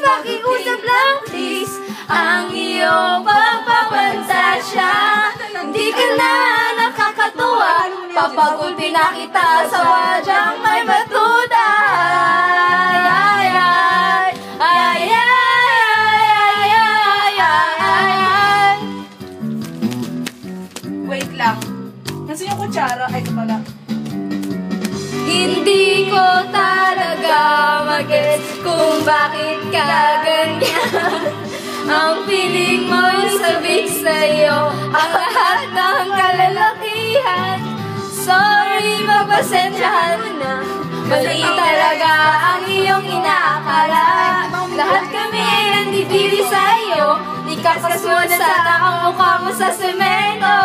pakiusap lang please. Ang iyong pagpapantasya, hindi ka na nakakatuwa. Papagulpi na kita sa wadyang may batuta. Ay, ay, ay, ay, ay, ay, ay, ay. Wait lang. Nasaan yung kutsara? Ay, ito pala. Hindi ko talaga mag-gets kung bakit ka ganyan. Ang piling mo'y sabik sa'yo ang lahat ng kalalakihan. Sorry, mapasensyahan mo na. Mali talaga ang iyong inaakala. Lahat kami ay nandidiri sa'yo. Ikakas mo na sana ang mukha mo sa semento.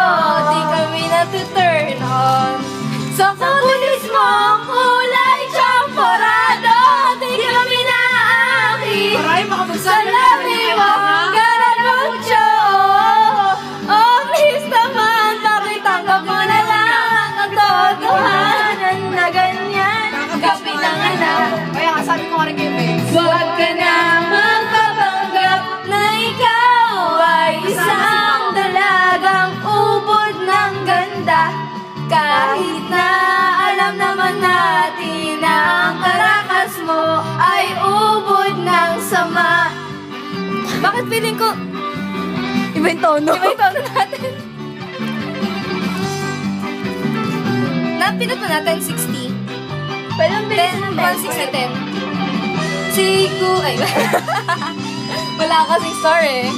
Di kami natuturn on. Sa kulis mo ang kulay champorado. Di kami naakit. Sa labi mo ang garalucho. Oh, please naman, pakitanggap mo na lang ang totohanan na ganyan. Kapinanganak. Kaya nga, sabi ko nga rin kayo, Bex. Huwag ka na magpapanggap na ikaw ay isang dalagang ubod ng ganda. Kahit na alam naman natin na ang karakas mo ay ubod ng sama. Bakit feeling ko iba yung tono? Iba yung tono natin. Napinat mo natin 60. Pwede ang bilis ng 160-10. Sigo, ay wala kasing star eh.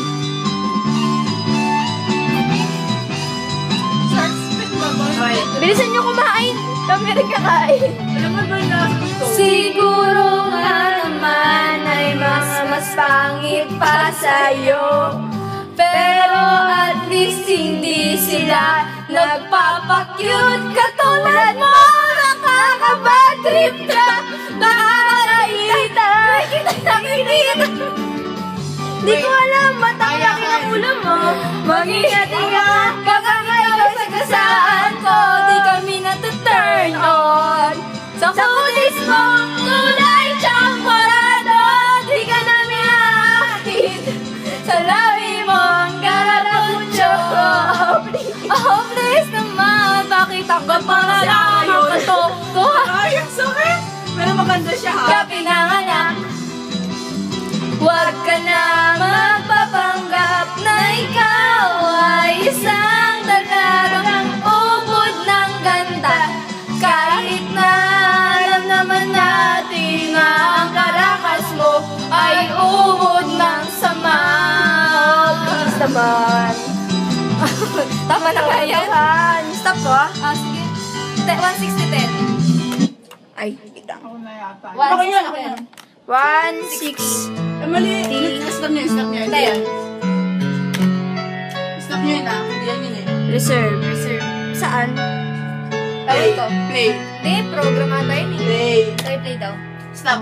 Bilisan nyo kumain. Kami rin kakain. Alam mo ba na ito? Siguro nga naman ay mas pangit pa sa'yo. Pero at least hindi sila nagpapakyut katulad mo. Nakakabad trip ka. Nakakaraita. Nakikita. Di ko alam ba't ang laki ng ulo mo. Mag-ingat-ingat kapag ikaw sa kasaan ko. Di kami natuturn on. Sa kulis mo kulay champorado. Di ka namin nakakit. Sa labi mo ang garalucho. Oh please naman, bakit ang kapala lang ang katoto? Ay, ang sakit! Pero maganda siya, ha? Kapinanganak. Huwag ka na magpapanggap na ikaw ay isang dalagang ubod ng ganda. Kahit na alam naman natin na ang karakas mo ay ubod ng sama. Please naman. Tama na nga yan. Stop ko ah. Sige. 160-10. Ay, kita. Ako na yata. 160-10. 1-6. Mali. Stop nyo, stop nyo. Hindi yan. Stop nyo yun, ha? Hindi yan yun, eh. Reserve. Saan? Play. Play. Hindi, program ata yun eh. Play. Play daw. Stop.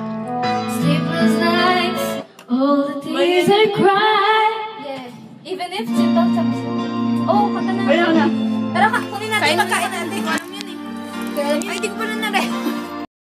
Sleepless nights, all the tears I cry. Yeah. Even if simple tapos. Oh, kanta na. Kaya na. Tara, kunin natin. Kain Pagkain natin. Hindi ko alam yun, eh. Ay, di ko pa na rin.